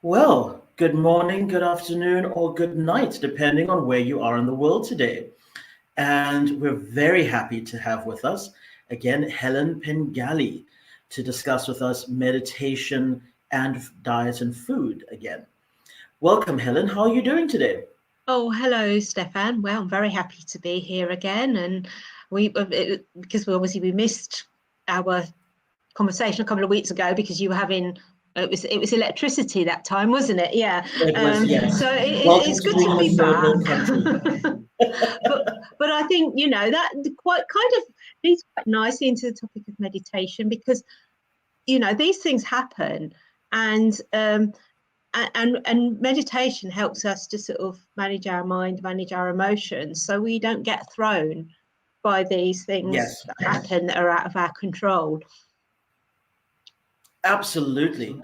Well, good morning, good afternoon, or good night, depending on where you are in the world today. And we're very happy to have with us again Helen Pengelly to discuss with us meditation and diet and food again. Welcome, Helen. How are you doing today? Oh, hello, Stefan. Well, I'm very happy to be here again, and because we missed our conversation a couple of weeks ago because you were having it was electricity that time, wasn't it? Yeah. It was, yes. So Welcome it's to good being to in a be third back. world country. But I think that quite kind of leads quite nicely into the topic of meditation because these things happen, and and meditation helps us to sort of manage our mind, manage our emotions, so we don't get thrown by these things Yes. that happen that are out of our control. Absolutely.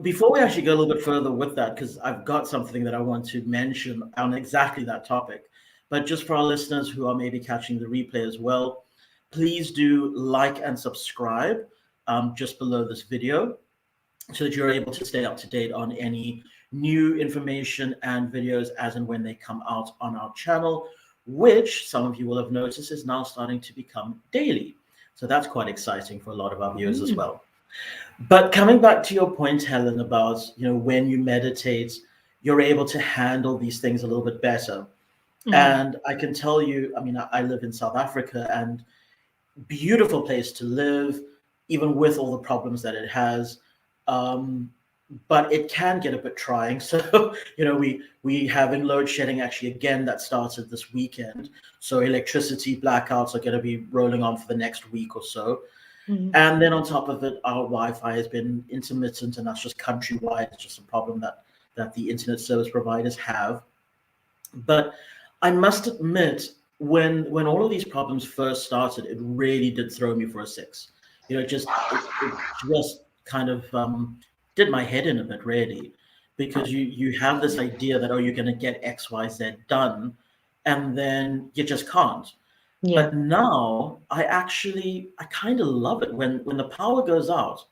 Before we actually go a little bit further with that, because I've got something that I want to mention on exactly that topic, but just for our listeners who are maybe catching the replay as well, please do like and subscribe just below this video so that you're able to stay up to date on any new information and videos as and when they come out on our channel, which some of you will have noticed is now starting to become daily. So that's quite exciting for a lot of our viewers as well. But coming back to your point, Helen, about when you meditate, you're able to handle these things a little bit better. And I can tell you, I mean, I live in South Africa, and beautiful place to live, even with all the problems that it has. Um, but it can get a bit trying. So, we having load shedding actually again that started this weekend. So electricity blackouts are going to be rolling on for the next week or so. And then on top of it, our Wi-Fi has been intermittent, and that's just countrywide. It's just a problem that the internet service providers have. But I must admit, when all of these problems first started, it really did throw me for a six. It just kind of did my head in a bit, really, because you have this idea that, oh, you're going to get X, Y, Z done, and then you just can't. Yeah. But now I kind of love it when the power goes out.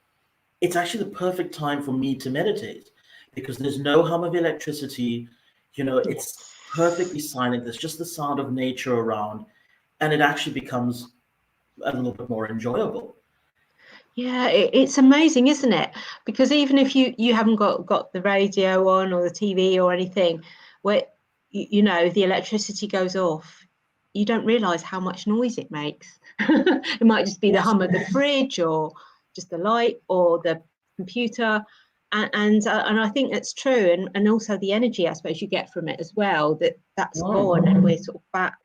It's actually the perfect time for me to meditate because there's no hum of electricity. It's perfectly silent. There's just the sound of nature around, and it actually becomes a little bit more enjoyable. Yeah, it's amazing, isn't it? Because even if you haven't got the radio on or the TV or anything, where the electricity goes off, you don't realize how much noise it makes. It might just be the Yes. hum of the fridge or just the light or the computer, and I think that's true, and also the energy I suppose you get from it as well. That's gone, and we're sort of back,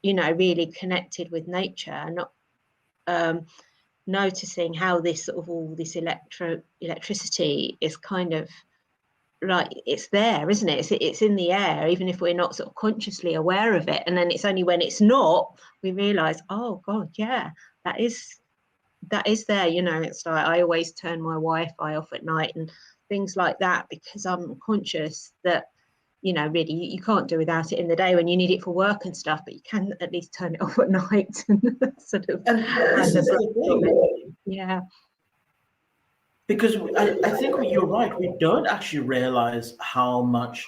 really connected with nature, and not noticing how this sort of all this electricity is kind of like it's there, isn't it? It's in the air, even if we're not sort of consciously aware of it. And then it's only when it's not we realize, oh God, yeah, that is there. It's like I always turn my Wi-Fi off at night and things like that because I'm conscious that really you can't do without it in the day when you need it for work and stuff, but you can at least turn it off at night and sort of And this is the thing. yeah. Because I think you're right. We don't actually realize how much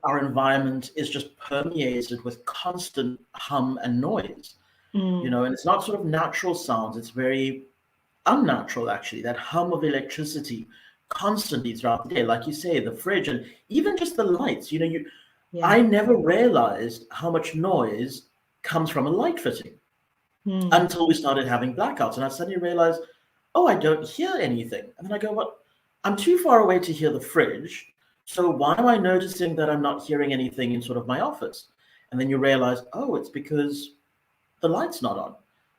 our environment is just permeated with constant hum and noise. And it's not sort of natural sounds. It's very unnatural, actually, that hum of electricity constantly throughout the day. Like you say, the fridge and even just the lights. Yeah. I never realized how much noise comes from a light fitting until we started having blackouts. And I suddenly realized, oh, I don't hear anything. And then I go, what? I'm too far away to hear the fridge. So why am I noticing that I'm not hearing anything in sort of my office? And then you realize, oh, it's because the light's not on.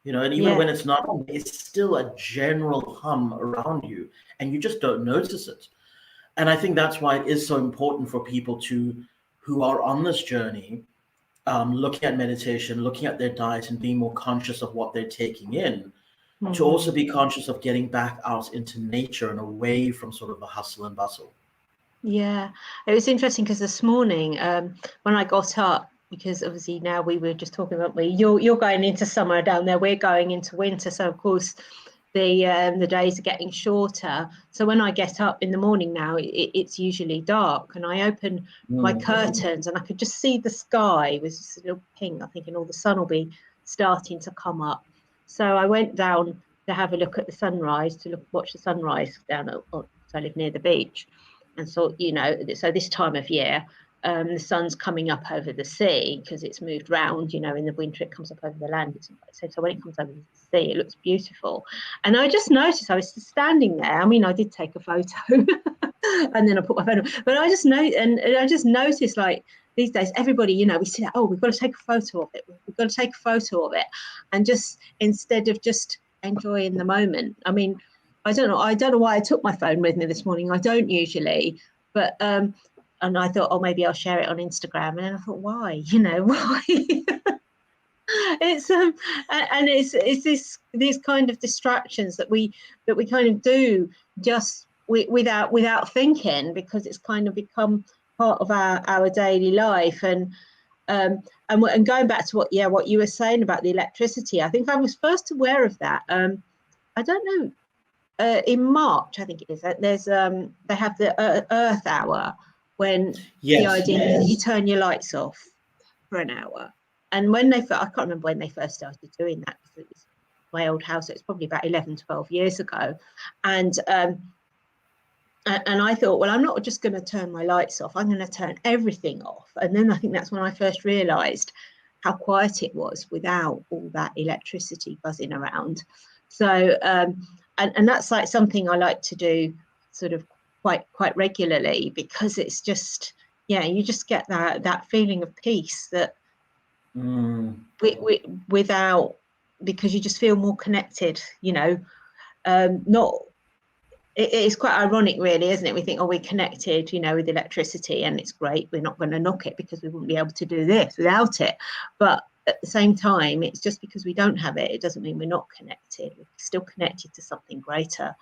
And even Yeah. when it's not on, it's still a general hum around you, and you just don't notice it. And I think that's why it is so important for people who are on this journey, looking at meditation, looking at their diet, and being more conscious of what they're taking in, to also be conscious of getting back out into nature and away from sort of the hustle and bustle. Yeah, it was interesting because this morning, when I got up, because obviously now we were just talking about you're going into summer down there, we're going into winter, so of course the days are getting shorter. So when I get up in the morning now, it's usually dark, and I open my curtains and I could just see the sky with this little pink. I'm thinking, the sun will be starting to come up. So I went down to have a look at the sunrise, watch the sunrise down at, so I live near the beach. And so, so this time of year, the sun's coming up over the sea because it's moved round, in the winter it comes up over the land. So when it comes over the sea, it looks beautiful. And I just noticed, I was just standing there. I mean, I did take a photo and then I put my phone on, but I just noticed, like, these days, everybody, we see that, we've got to take a photo of it. We've got to take a photo of it. And just instead of just enjoying the moment. I mean, I don't know why I took my phone with me this morning. I don't usually, but and I thought, maybe I'll share it on Instagram. And then I thought, why? Why? It's and it's these kind of distractions that we kind of do just without thinking, because it's kind of become part of our daily life. And going back to what you were saying about the electricity, I think I was first aware of that. I don't know. In March, I think it is. There's they have the Earth Hour, when the idea that you turn your lights off for an hour. And when I can't remember when they first started doing that, because it was my old house. So it's probably about 11, 12 years ago. And I thought, well, I'm not just going to turn my lights off. I'm going to turn everything off. And then I think that's when I first realised how quiet it was without all that electricity buzzing around. So, and that's like something I like to do sort of quite regularly, because it's just, you just get that feeling of peace that without, because you just feel more connected, not. It is quite ironic, really, isn't it? We think, we're connected, with electricity, and it's great. We're not going to knock it, because we wouldn't be able to do this without it. But at the same time, it's just because we don't have it, it doesn't mean we're not connected. We're still connected to something greater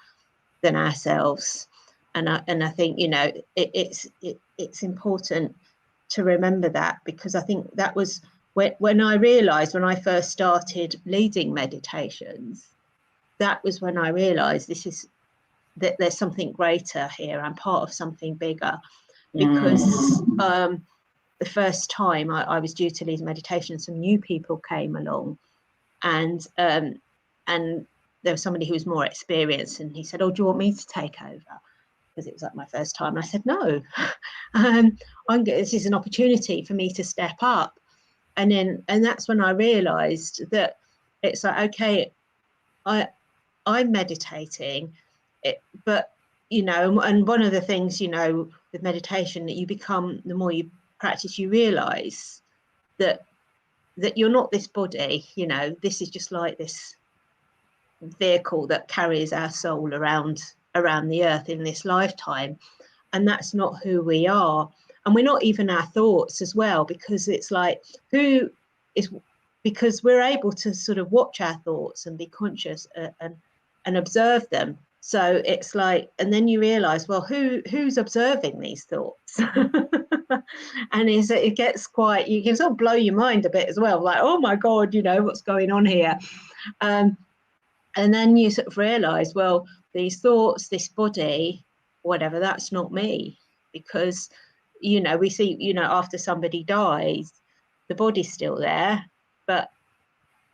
than ourselves. And I think, it's important to remember that, because I think that was when I realised, when I first started leading meditations, that was when I realised that there's something greater here. I'm part of something bigger, because the first time I was due to lead meditation, some new people came along, and there was somebody who was more experienced, and he said, do you want me to take over? Because it was like my first time. And I said, no, this is an opportunity for me to step up. And that's when I realized that it's like, okay, I'm meditating, but and one of the things, with meditation, that you become, the more you practice, you realize that you're not this body. This is just like this vehicle that carries our soul around the earth in this lifetime, and that's not who we are. And we're not even our thoughts as well, because it's like, because we're able to sort of watch our thoughts and be conscious and observe them. So it's like, and then you realize, well, who's observing these thoughts? And it gets quite, you can sort of blow your mind a bit as well, like, oh my God, what's going on here? And then you sort of realize, well, these thoughts, this body, whatever, that's not me. Because we see, after somebody dies, the body's still there, but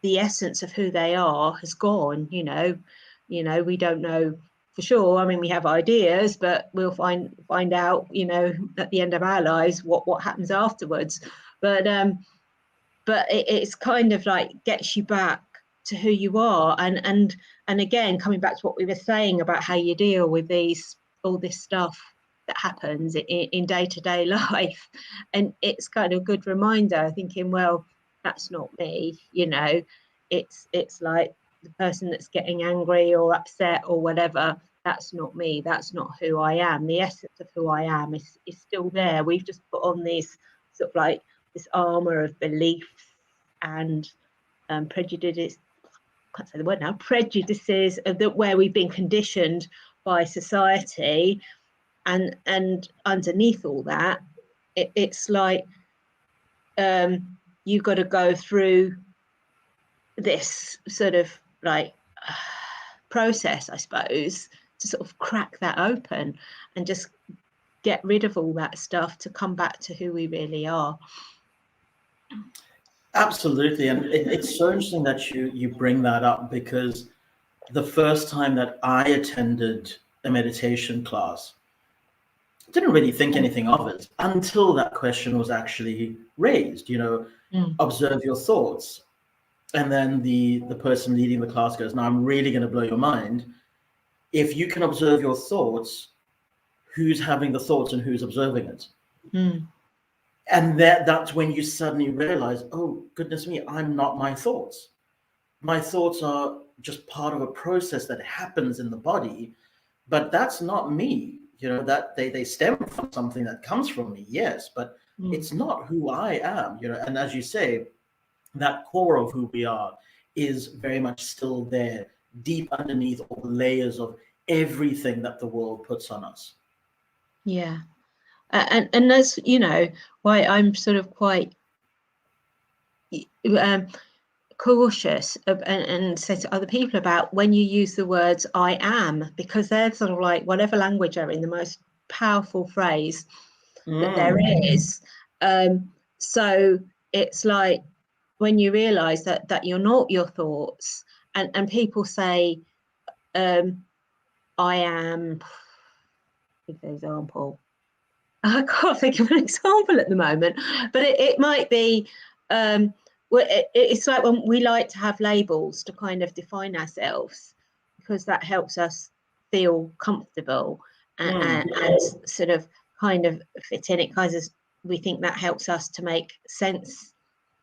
the essence of who they are has gone. We don't know for sure. I mean, we have ideas, but we'll find out, at the end of our lives, what happens afterwards. But it's kind of like gets you back to who you are, and again, coming back to what we were saying about how you deal with all this stuff that happens in day-to-day life. And it's kind of a good reminder, thinking, well, that's not me. It's like the person that's getting angry or upset or whatever, that's not me. That's not who I am. The essence of who I am is still there. We've just put on these sort of like this armor of belief and prejudice. I can't say the word now. Prejudices where we've been conditioned by society, and underneath all that, it's like you've got to go through this sort of like process, I suppose, to sort of crack that open and just get rid of all that stuff to come back to who we really are. Absolutely. And it's so interesting that you bring that up, because the first time that I attended a meditation class, I didn't really think anything of it until that question was actually raised, observe your thoughts. And then the person leading the class goes, now I'm really going to blow your mind. If you can observe your thoughts, who's having the thoughts and who's observing it? And that's when you suddenly realize, oh, goodness me, I'm not my thoughts. My thoughts are just part of a process that happens in the body, but that's not me. That they stem from something that comes from me, yes, but it's not who I am. And as you say, that core of who we are is very much still there, deep underneath all the layers of everything that the world puts on us. Yeah. And that's, why I'm sort of quite cautious and say to other people about when you use the words I am, because they're sort of like, whatever language they're in, the most powerful phrase that there is. So it's like when you realize that you're not your thoughts, and people say, I am, give an example. I can't think of an example at the moment, but it might be, it's like when we like to have labels to kind of define ourselves, because that helps us feel comfortable and sort of kind of fit in. It kind of, we think that helps us to make sense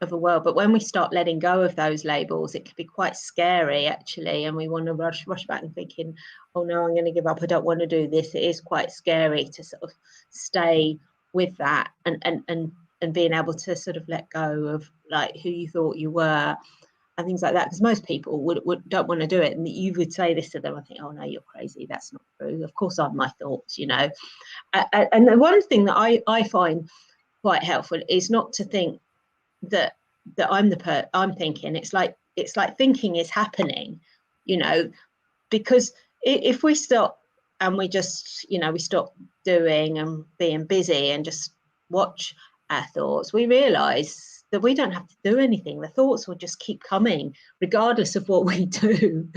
of the world. But when we start letting go of those labels, it can be quite scary, actually, and we want to rush back and thinking, oh no, I'm going to give up, I don't want to do this. It is quite scary to sort of stay with that and being able to sort of let go of like who you thought you were and things like that, because most people would don't want to do it, and you would say this to them, I think, oh no, you're crazy, that's not true, of course I'm my thoughts. And the one thing that I find quite helpful is not to think that I'm thinking. It's like thinking is happening, because if we stop and we just, we stop doing and being busy and just watch our thoughts, we realize that we don't have to do anything. The thoughts will just keep coming regardless of what we do.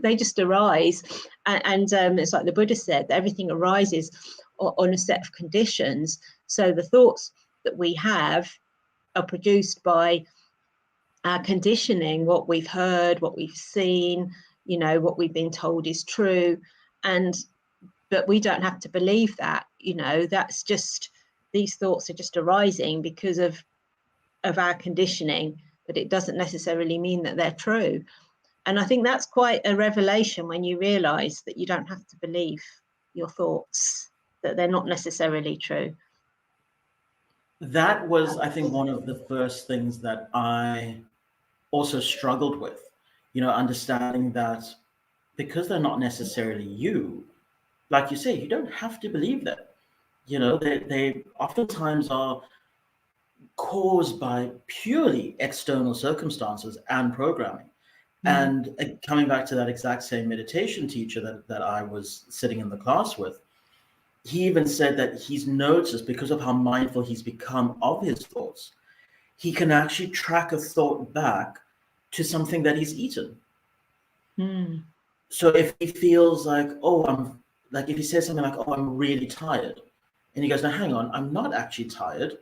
They just arise, and it's like the Buddha said, that everything arises on a set of conditions. So the thoughts that we have are produced by our conditioning, what we've heard, what we've seen, what we've been told is true. But we don't have to believe that, that's just, these thoughts are just arising because of our conditioning, but it doesn't necessarily mean that they're true. And I think that's quite a revelation when you realize that you don't have to believe your thoughts, that they're not necessarily true. That was, I think, one of the first things that I also struggled with, understanding that because they're not necessarily you, like you say, you don't have to believe them. They oftentimes are caused by purely external circumstances and programming. And coming back to that exact same meditation teacher that I was sitting in the class with, he even said that he's noticed, because of how mindful he's become of his thoughts, he can actually track a thought back to something that he's eaten. So if he feels like, if he says something like, oh, I'm really tired, and he goes, now hang on, I'm not actually tired.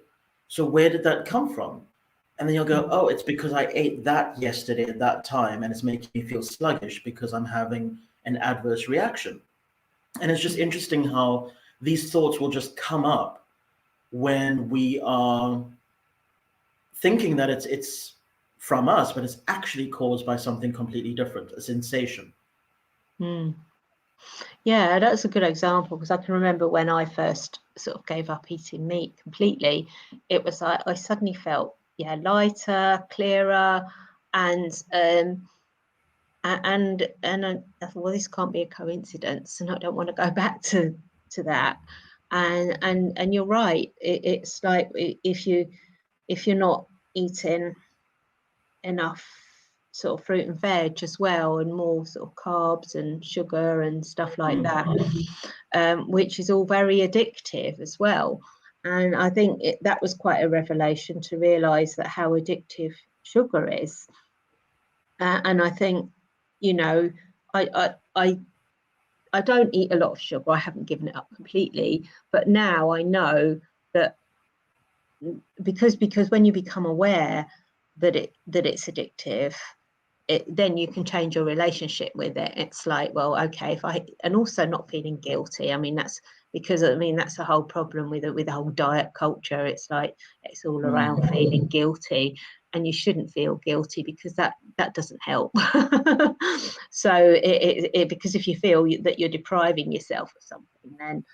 So where did that come from? And then you'll go, oh, it's because I ate that yesterday at that time, and it's making me feel sluggish because I'm having an adverse reaction. And it's just interesting how these thoughts will just come up when we are thinking that it's from us, but it's actually caused by something completely different, a sensation. Yeah, that's a good example, because I can remember when I first sort of gave up eating meat completely, it was like I suddenly felt lighter, clearer, and I thought, well, this can't be a coincidence, and I don't want to go back to that. And you're right. It's like if you're not eating enough sort of fruit and veg as well, and more sort of carbs and sugar and stuff like that, which is all very addictive as well. And I think that was quite a revelation to realise that how addictive sugar is. And I think, you know, I don't eat a lot of sugar. I haven't given it up completely, but now I know that because when you become aware that it's addictive, then you can change your relationship with it. It's like, well, okay, and also not feeling guilty. I mean, that's the whole problem with the whole diet culture. It's like it's all around feeling guilty, and you shouldn't feel guilty because that doesn't help. So because if you feel that you're depriving yourself of something,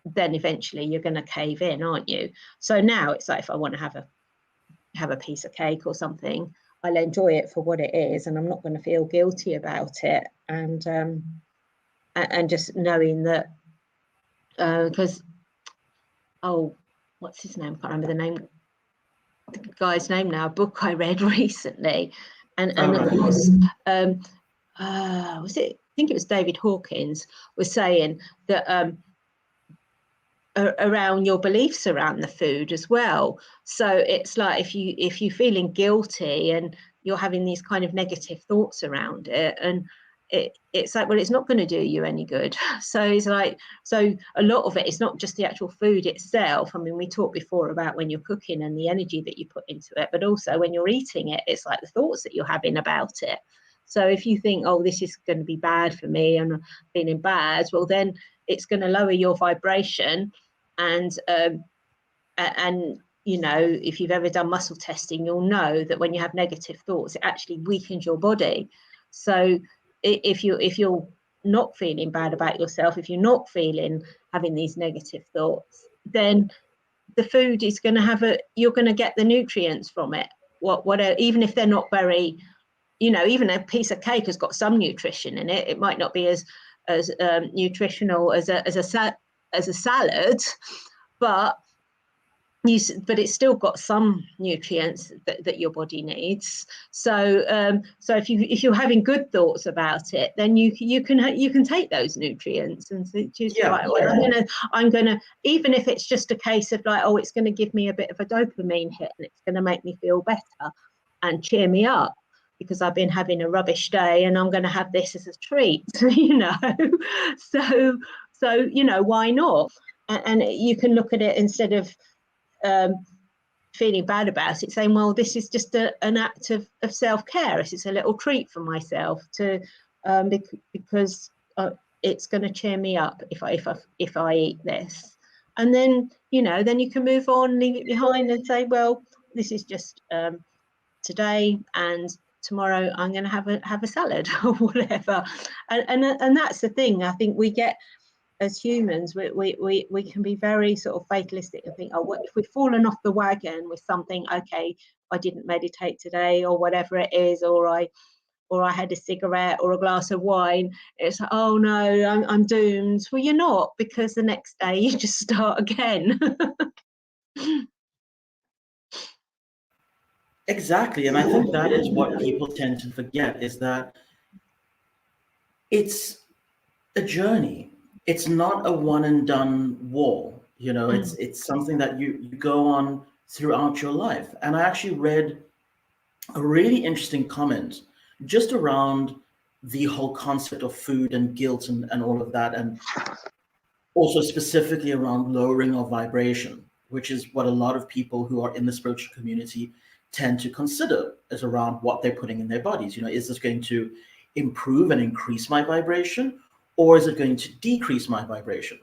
then eventually you're going to cave in, aren't you? So now it's like, if I want to have a piece of cake or something, I'll enjoy it for what it is, and I'm not going to feel guilty about it. And just knowing that, because what's his name? I can't remember the guy's name now. A book I read recently, and of course, was it? I think it was David Hawkins was saying that around your beliefs around the food as well. So it's like if you're feeling guilty and you're having these kind of negative thoughts around it, and it's like, well, it's not going to do you any good. So it's like, so a lot of it's not just the actual food itself. I mean, we talked before about when you're cooking and the energy that you put into it, but also when you're eating it, it's like the thoughts that you're having about it. So if you think, oh, this is going to be bad for me and I'm feeling bad, well, then it's going to lower your vibration. And you know, if you've ever done muscle testing, you'll know that when you have negative thoughts, it actually weakens your body. So if you're not feeling bad about yourself, if you're not having these negative thoughts, then the food is going to you're going to get the nutrients from it. Whatever, even if they're not very, you know, even a piece of cake has got some nutrition in it. It might not be as nutritional as a salad, but it's still got some nutrients that your body needs. So if you're having good thoughts about it, then you can take those nutrients and choose right. Well, I'm gonna even if it's just a case of like, oh, it's going to give me a bit of a dopamine hit and it's going to make me feel better and cheer me up because I've been having a rubbish day, and I'm going to have this as a treat, you know. So you know, why not? And you can look at it instead of feeling bad about it, saying, well, this is just an act of self-care. It's a little treat for myself to because it's going to cheer me up if I eat this. And then, you know, then you can move on, leave it behind and say, well, this is just today, and tomorrow I'm going to have a salad or whatever. And that's the thing. I think we get, as humans, we can be very sort of fatalistic and think, oh, what if we've fallen off the wagon with something? Okay, I didn't meditate today, or whatever it is, or I had a cigarette or a glass of wine. It's like, oh no, I'm doomed. Well, you're not, because the next day you just start again. Exactly. And I think that is what people tend to forget, is that it's a journey. It's not a one and done war. You know, it's something that you go on throughout your life. And I actually read a really interesting comment just around the whole concept of food and guilt and all of that, and also specifically around lowering of vibration, which is what a lot of people who are in the spiritual community tend to consider as around what they're putting in their bodies. You know, is this going to improve and increase my vibration, or is it going to decrease my vibration?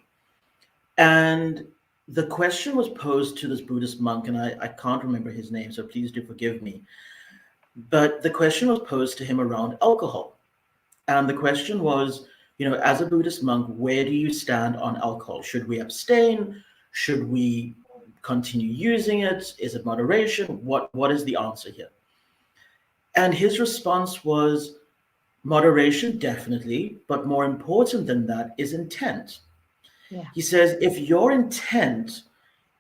And the question was posed to this Buddhist monk, and I can't remember his name, so please do forgive me. But the question was posed to him around alcohol. And the question was, you know, as a Buddhist monk, where do you stand on alcohol? Should we abstain? Should we continue using it? Is it moderation? What is the answer here? And his response was, moderation, definitely, but more important than that is intent. Yeah. He says, if your intent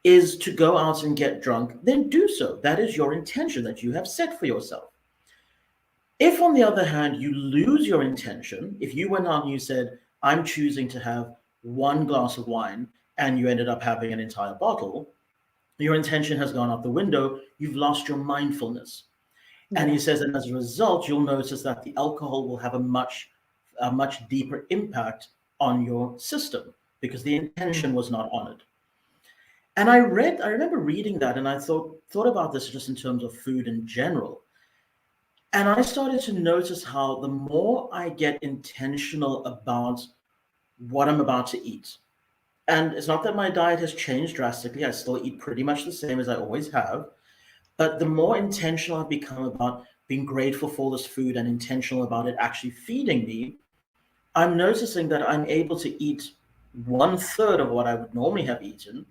is to go out and get drunk, then do so. That is your intention that you have set for yourself. If, on the other hand, you lose your intention, if you went out and you said, I'm choosing to have one glass of wine, and you ended up having an entire bottle, your intention has gone out the window. You've lost your mindfulness. And Yeah. he says that as a result, you'll notice that the alcohol will have a much deeper impact on your system because the intention was not honored. And I remember reading that, and I thought about this just in terms of food in general. And I started to notice how the more I get intentional about what I'm about to eat, and it's not that my diet has changed drastically, I still eat pretty much the same as I always have, but the more intentional I've become about being grateful for this food and intentional about it actually feeding me, I'm noticing that I'm able to eat one third of what I would normally have eaten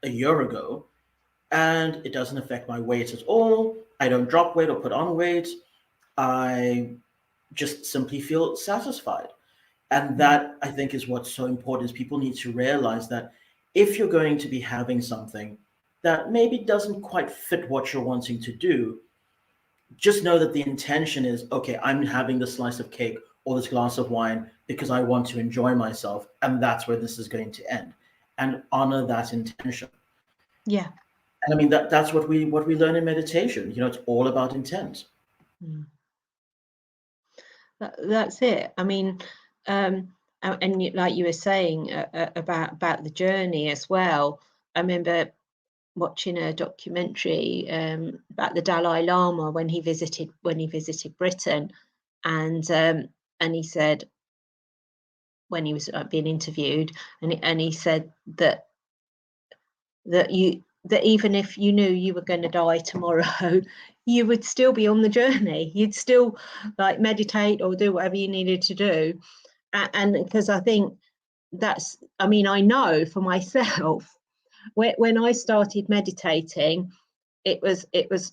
a year ago, and it doesn't affect my weight at all. I don't drop weight or put on weight. I just simply feel satisfied. And that, I think, is what's so important, is people need to realize that if you're going to be having something that maybe doesn't quite fit what you're wanting to do, just know that the intention is, okay, I'm having this slice of cake or this glass of wine because I want to enjoy myself, and that's where this is going to end. And honor that intention. Yeah. And I mean, that's what we learn in meditation. It's all about intent. Mm. That's it. I mean, like you were saying about the journey as well. I remember watching a documentary about the Dalai Lama when he visited Britain, and he said, when he was being interviewed, and he said that even if you knew you were going to die tomorrow, you would still be on the journey. You'd still like meditate or do whatever you needed to do, and because I think I mean, I know for myself, when I started meditating, it was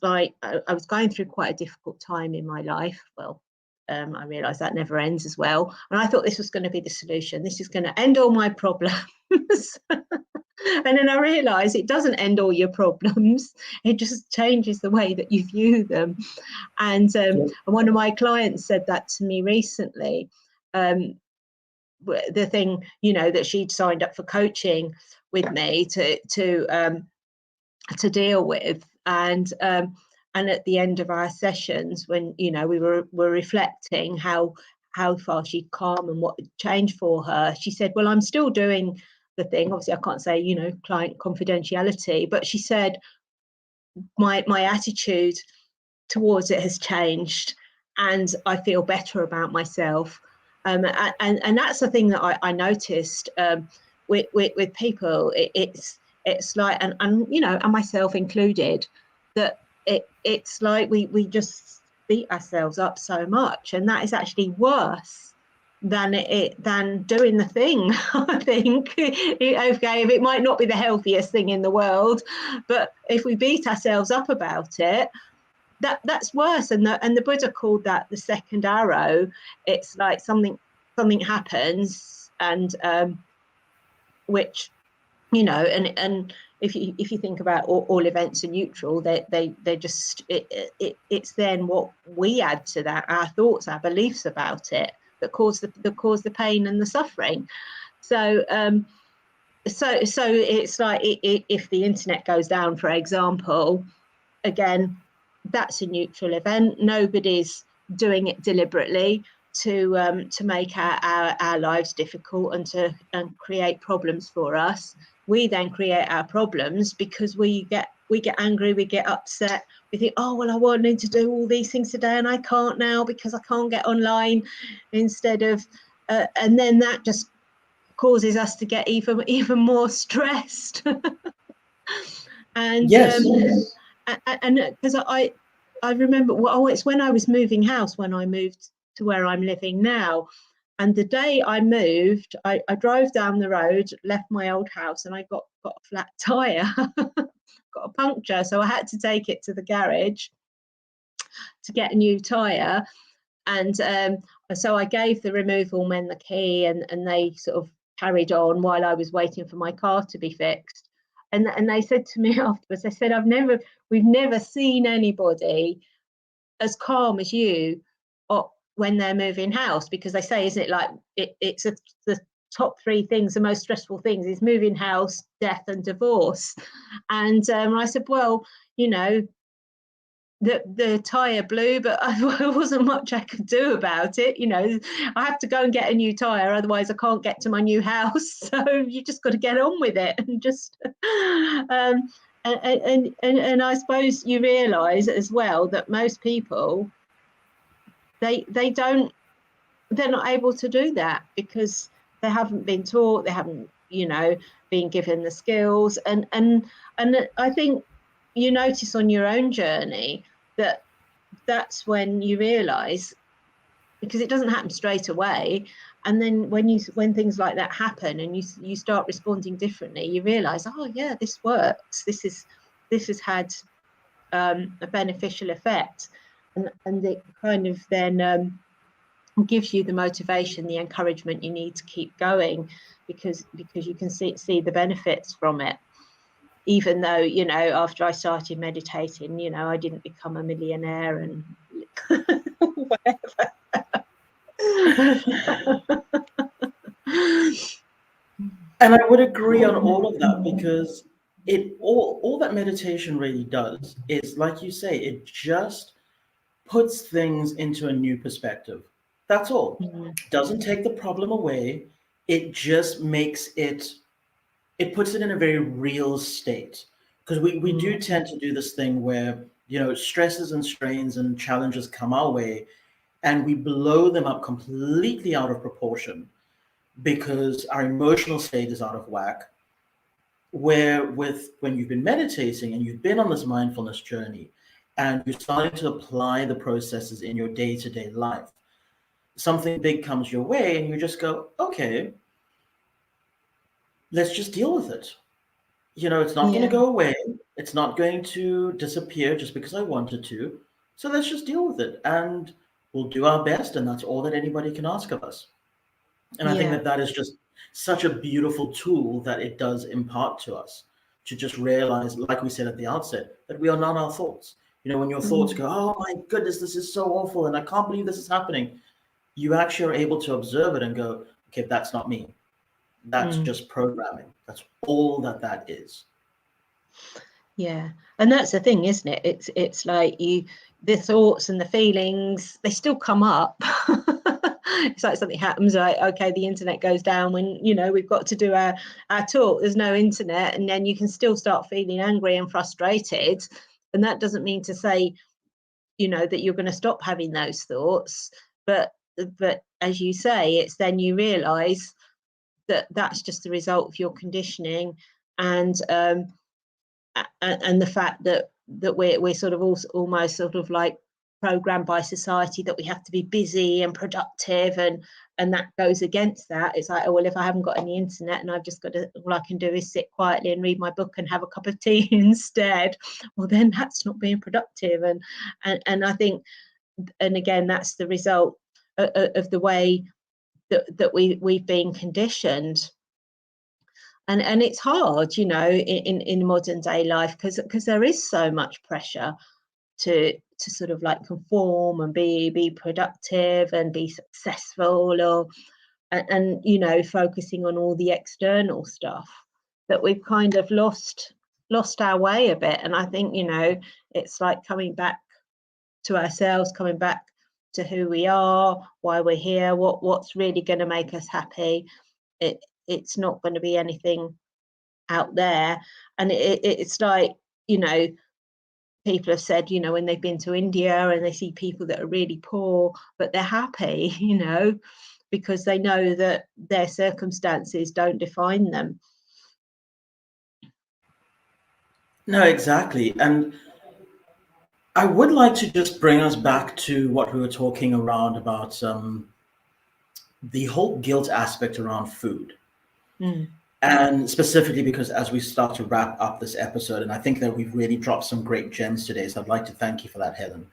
like I was going through quite a difficult time in my life. Well, I realized that never ends as well, and I thought this was going to be the solution. This is going to end all my problems. And then I realized it doesn't end all your problems. It just changes the way that you view them. And one of my clients said that to me recently. The thing, that she'd signed up for coaching with me to deal with, and at the end of our sessions, when we were reflecting how far she'd come and what had changed for her, she said, well, I'm still doing the thing. Obviously I can't say client confidentiality, but she said my attitude towards it has changed, and I feel better about myself. And that's the thing that I noticed with people. It's like, and and myself included, that it's like we just beat ourselves up so much, and that is actually worse than doing the thing. I think okay, if it might not be the healthiest thing in the world, but if we beat ourselves up about it, that's worse. And the Buddha called that the second arrow. It's like something happens, and which and if you think about all events are neutral, they just it's then what we add to that, our thoughts, our beliefs about it, that cause the pain and the suffering. So so it's like if the internet goes down, for example, again, that's a neutral event. Nobody's doing it deliberately to make our lives difficult and create problems for us. We then create our problems because we get angry, we get upset, we think, oh well, I wanted to do all these things today and I can't now because I can't get online, instead of and then that just causes us to get even more stressed. And Yes. and because I remember, well, it's when I was moving house, when I moved to where I'm living now, and the day I moved, I drove down the road, left my old house, and I got a flat tire, got a puncture, so I had to take it to the garage to get a new tire. And so I gave the removal men the key, and they sort of carried on while I was waiting for my car to be fixed. And they said to me afterwards, they said, we've never seen anybody as calm as you when they're moving house, because they say, isn't it, like it's the top 3 things, the most stressful things is moving house, death and divorce. And I said, well, you know, the tyre blew, but there wasn't much I could do about it. You know, I have to go and get a new tyre, otherwise I can't get to my new house. So you just got to get on with it and just and I suppose you realise as well that most people they're not able to do that because they haven't been taught, they haven't, you know, been given the skills. And I think you notice on your own journey that that's when you realize, because it doesn't happen straight away, and then when things like that happen and you start responding differently, you realize, oh yeah, this works, this has had a beneficial effect, and it kind of then gives you the motivation, the encouragement you need to keep going, because you can see the benefits from it. Even though, you know, after I started meditating, you know, I didn't become a millionaire and whatever. And I would agree on all of that, because it all that meditation really does is, like you say, it just puts things into a new perspective. That's all. Doesn't take the problem away. It just makes it puts it in a very real state. Because we do tend to do this thing where, you know, stresses and strains and challenges come our way and we blow them up completely out of proportion because our emotional state is out of whack. Where when you've been meditating and you've been on this mindfulness journey and you're starting to apply the processes in your day-to-day life, something big comes your way and you just go, okay, let's just deal with it. You know, it's not going to go away. It's not going to disappear just because I wanted to. So let's just deal with it and we'll do our best. And that's all that anybody can ask of us. And I think that is just such a beautiful tool that it does impart to us, to just realize, like we said at the outset, that we are not our thoughts. You know, when your thoughts go, oh my goodness, this is so awful and I can't believe this is happening, you actually are able to observe it and go, okay, that's not me. That's just programming. That's all that is. Yeah, and that's the thing, isn't it? It's like the thoughts and the feelings, they still come up. It's like something happens, like, okay, the internet goes down when, you know, we've got to do our talk, there's no internet, and then you can still start feeling angry and frustrated. And that doesn't mean to say, you know, that you're going to stop having those thoughts, but as you say, it's then you realize that that's just the result of your conditioning, and the fact that we're sort of almost sort of like programmed by society that we have to be busy and productive, and that goes against that. It's like, oh well, if I haven't got any internet and I've just got to, all I can do is sit quietly and read my book and have a cup of tea instead, well then that's not being productive. And I think, and again, that's the result of the way that we've been conditioned. And it's hard, you know, in modern day life, because there is so much pressure to sort of like conform and be productive and be successful, or and you know, focusing on all the external stuff, that we've kind of lost our way a bit. And I think, you know, it's like coming back to ourselves, coming back to who we are, why we're here, what's really going to make us happy. It's not going to be anything out there. And it's like, you know, people have said, you know, when they've been to India and they see people that are really poor, but they're happy, you know, because they know that their circumstances don't define them. No, exactly. And I would like to just bring us back to what we were talking around about the whole guilt aspect around food. And specifically because as we start to wrap up this episode, and I think that we've really dropped some great gems today, so I'd like to thank you for that, Helen.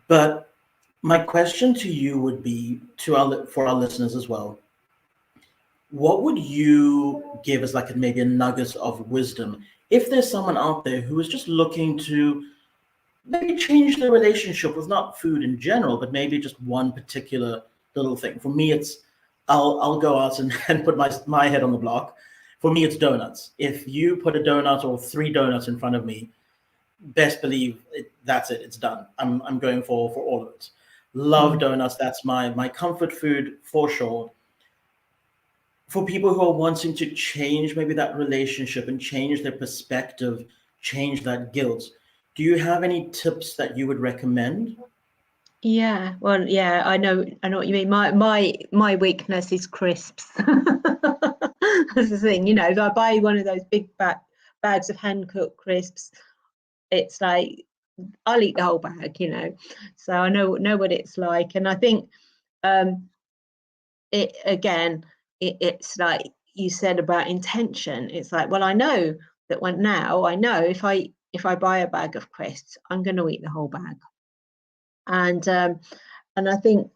But my question to you would be, for our listeners as well, what would you give as like maybe a nugget of wisdom if there's someone out there who is just looking to maybe change the relationship with not food in general, but maybe just one particular little thing. For me, it's I'll go out and put my head on the block. For me, it's donuts. If you put a donut or 3 donuts in front of me, best believe that's it. It's done. I'm going for all of it. Love donuts. That's my comfort food for sure. For people who are wanting to change maybe that relationship and change their perspective, change that guilt, do you have any tips that you would recommend? Yeah, well, yeah, I know what you mean. My weakness is crisps. That's the thing, if I buy one of those big bags of hand cooked crisps, it's like I'll eat the whole bag, So I know what it's like, and I think it's like you said about intention. It's like, well, I know that I know if I buy a bag of crisps, I'm going to eat the whole bag. And I think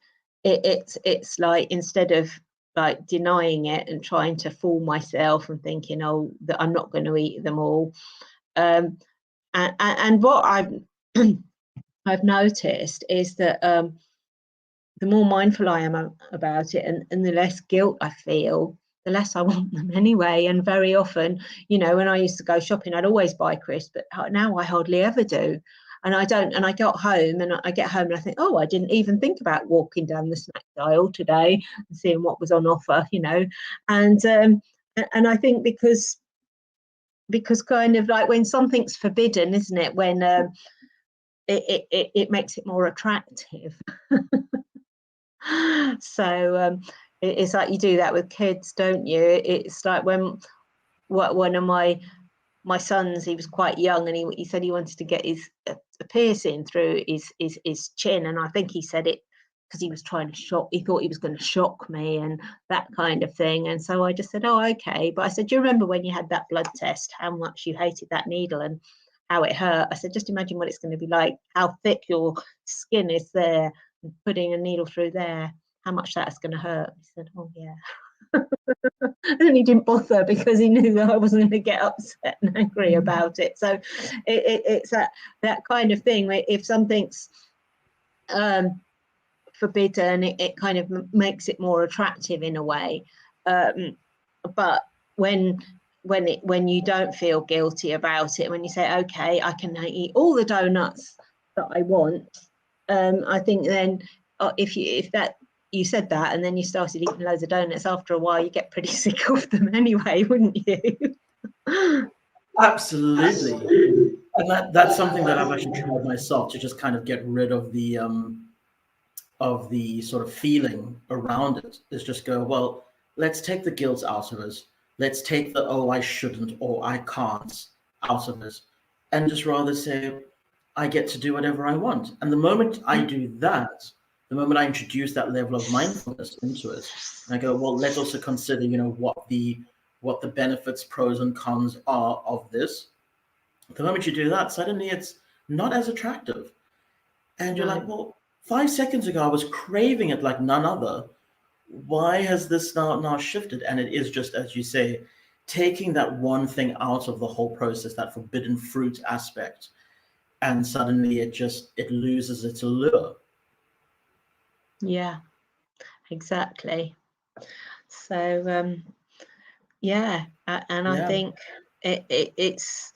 it's like, instead of like denying it and trying to fool myself and thinking, oh, that I'm not going to eat them all, and what I've noticed is that the more mindful I am about it, and the less guilt I feel, the less I want them anyway. And very often, when I used to go shopping, I'd always buy crisps, but now I hardly ever do. And I don't. And I get home and I think, oh, I didn't even think about walking down the snack aisle today and seeing what was on offer, And I think because kind of like when something's forbidden, isn't it? When it makes it more attractive. So it's like you do that with kids, don't you? It's like when one of my sons, he was quite young, and he said he wanted to get a piercing through his chin, and I think he said it because he was trying to he thought he was going to shock me and that kind of thing. And so I just said, oh, okay. But I said, do you remember when you had that blood test, how much you hated that needle and how it hurt? I said, just imagine what it's going to be like, how thick your skin is there, and putting a needle through there, how much that's going to hurt. He said, oh yeah. And he didn't bother because he knew that I wasn't going to get upset and angry about it. So it's that kind of thing where if something's forbidden, it kind of makes it more attractive in a way. But when you don't feel guilty about it, when you say, okay, I can eat all the donuts that I want, I think then if you said that and then you started eating loads of donuts, after a while you get pretty sick of them anyway, wouldn't you? Absolutely. And that's something that I've actually tried myself, to just kind of get rid of the sort of feeling around it. Is just go, well, let's take the guilt out of it. Let's take the, oh, I shouldn't or I can't out of it, and just rather say, I get to do whatever I want. And the moment I do that, the moment I introduce that level of mindfulness into it, and I go, well, let's also consider, what the benefits, pros and cons are of this. The moment you do that, suddenly it's not as attractive. And you're like, well, 5 seconds ago I was craving it like none other. Why has this now shifted? And it is just, as you say, taking that one thing out of the whole process, that forbidden fruit aspect, and suddenly it loses its allure. Yeah, exactly. So yeah, and I think it's,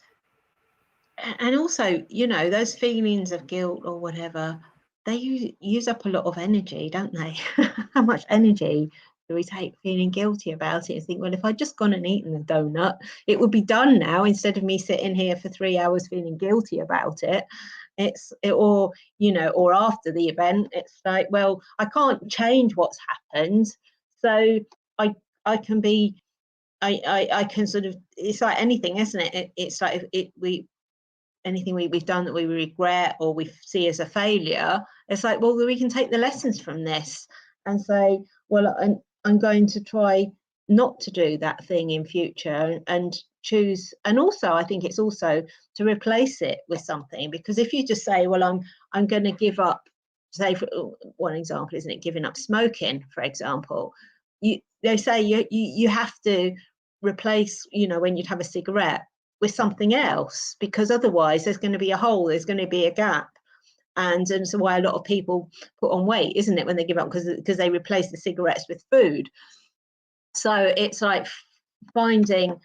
and also, those feelings of guilt or whatever, they use up a lot of energy, don't they? How much energy do we take feeling guilty about it and think, well, if I'd just gone and eaten the donut, it would be done now, instead of me sitting here for 3 hours feeling guilty about it. Or after the event, it's like, well, I can't change what's happened, so I can be, I can sort of, it's like anything, isn't it? It's like anything we've done that we regret or we see as a failure, it's like, well, we can take the lessons from this and say, well, I'm going to try not to do that thing in future, and choose. And also, I think it's also to replace it with something, because if you just say, well, I'm going to give up, say, for one example, isn't it, giving up smoking, for example, they say you have to replace, when you'd have a cigarette, with something else, because otherwise there's going to be a hole, there's going to be a gap. And so why a lot of people put on weight, isn't it, when they give up, because they replace the cigarettes with food. So it's like finding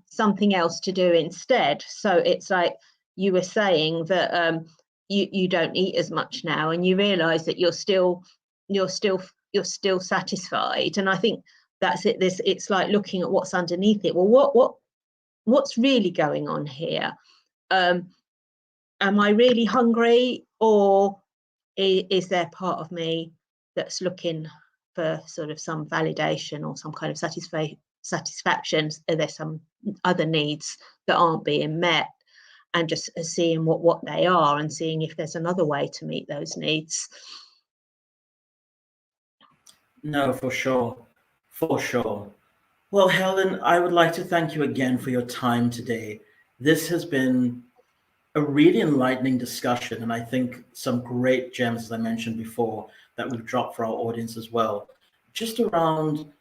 something else to do instead. So it's like you were saying that you don't eat as much now, and you realize that you're still satisfied. And I think that's it. It's like looking at what's underneath it. Well, what's really going on here? Am I really hungry, or is there part of me that's looking for sort of some validation or some kind of satisfaction? Are there some other needs that aren't being met? And just seeing what they are, and seeing if there's another way to meet those needs. No, for sure. For sure. Well, Helen, I would like to thank you again for your time today. This has been a really enlightening discussion, and I think some great gems, as I mentioned before, that we've dropped for our audience as well, just around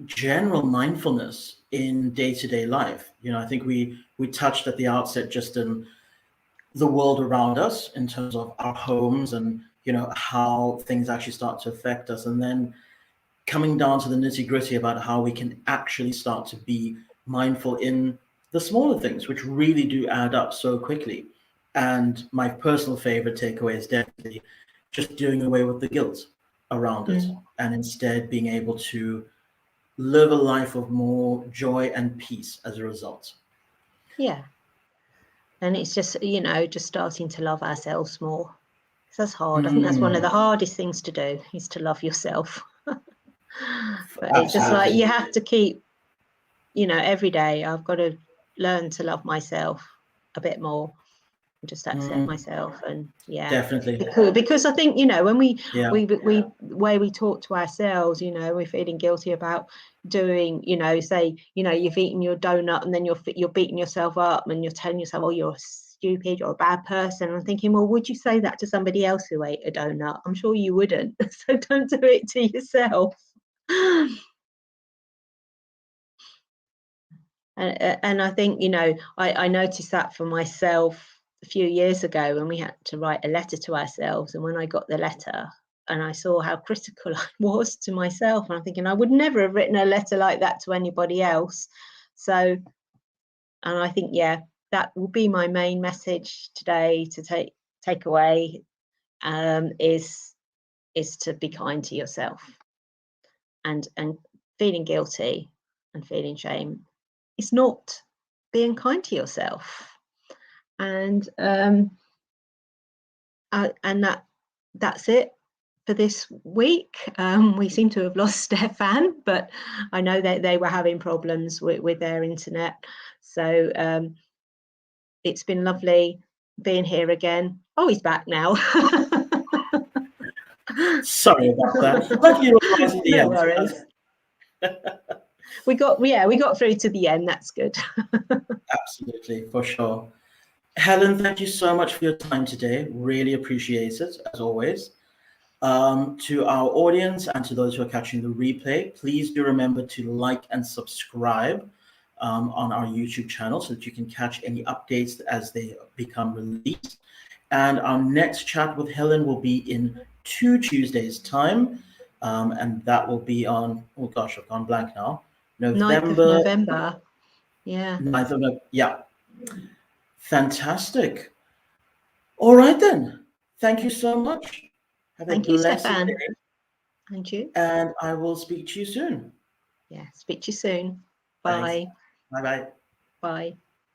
general mindfulness in day-to-day life. I think we touched at the outset just in the world around us in terms of our homes and how things actually start to affect us, and then coming down to the nitty-gritty about how we can actually start to be mindful in the smaller things, which really do add up so quickly. And my personal favorite takeaway is definitely just doing away with the guilt around it, and instead being able to live a life of more joy and peace as a result. Yeah. And it's just, just starting to love ourselves more. That's hard. I think that's one of the hardest things to do, is to love yourself. But it's just like you have to keep, every day I've got to learn to love myself a bit more, and just accept myself. And definitely, because I think when we way we talk to ourselves, we're feeling guilty about doing, say, you've eaten your donut, and then you're beating yourself up, and you're telling yourself, oh, you're stupid, you're a bad person. And I'm thinking, well, would you say that to somebody else who ate a donut? I'm sure you wouldn't. So don't do it to yourself. And I think, I noticed that for myself a few years ago, when we had to write a letter to ourselves. And when I got the letter and I saw how critical I was to myself, and I'm thinking I would never have written a letter like that to anybody else. So, and I think, that will be my main message today to take away, is to be kind to yourself. And feeling guilty and feeling shame, it's not being kind to yourself. And that's it for this week. We seem to have lost Stefan, but I know that they were having problems with their internet. So it's been lovely being here again. Oh, he's back now. Sorry about that. Lucky you were right at the end. Worries. We got through to the end. That's good. Absolutely, for sure. Helen, thank you so much for your time today. Really appreciate it, as always. To our audience and to those who are catching the replay, please do remember to like and subscribe on our YouTube channel so that you can catch any updates as they become released. And our next chat with Helen will be in 2 Tuesdays' time. And that will be on, oh gosh, I've gone blank now. 9th of November. Yeah. 9th of November. Yeah. Fantastic. All right then. Thank you so much. Thank you, Stefan. And you. And I will speak to you soon. Yeah, speak to you soon. Bye. Bye-bye. Bye.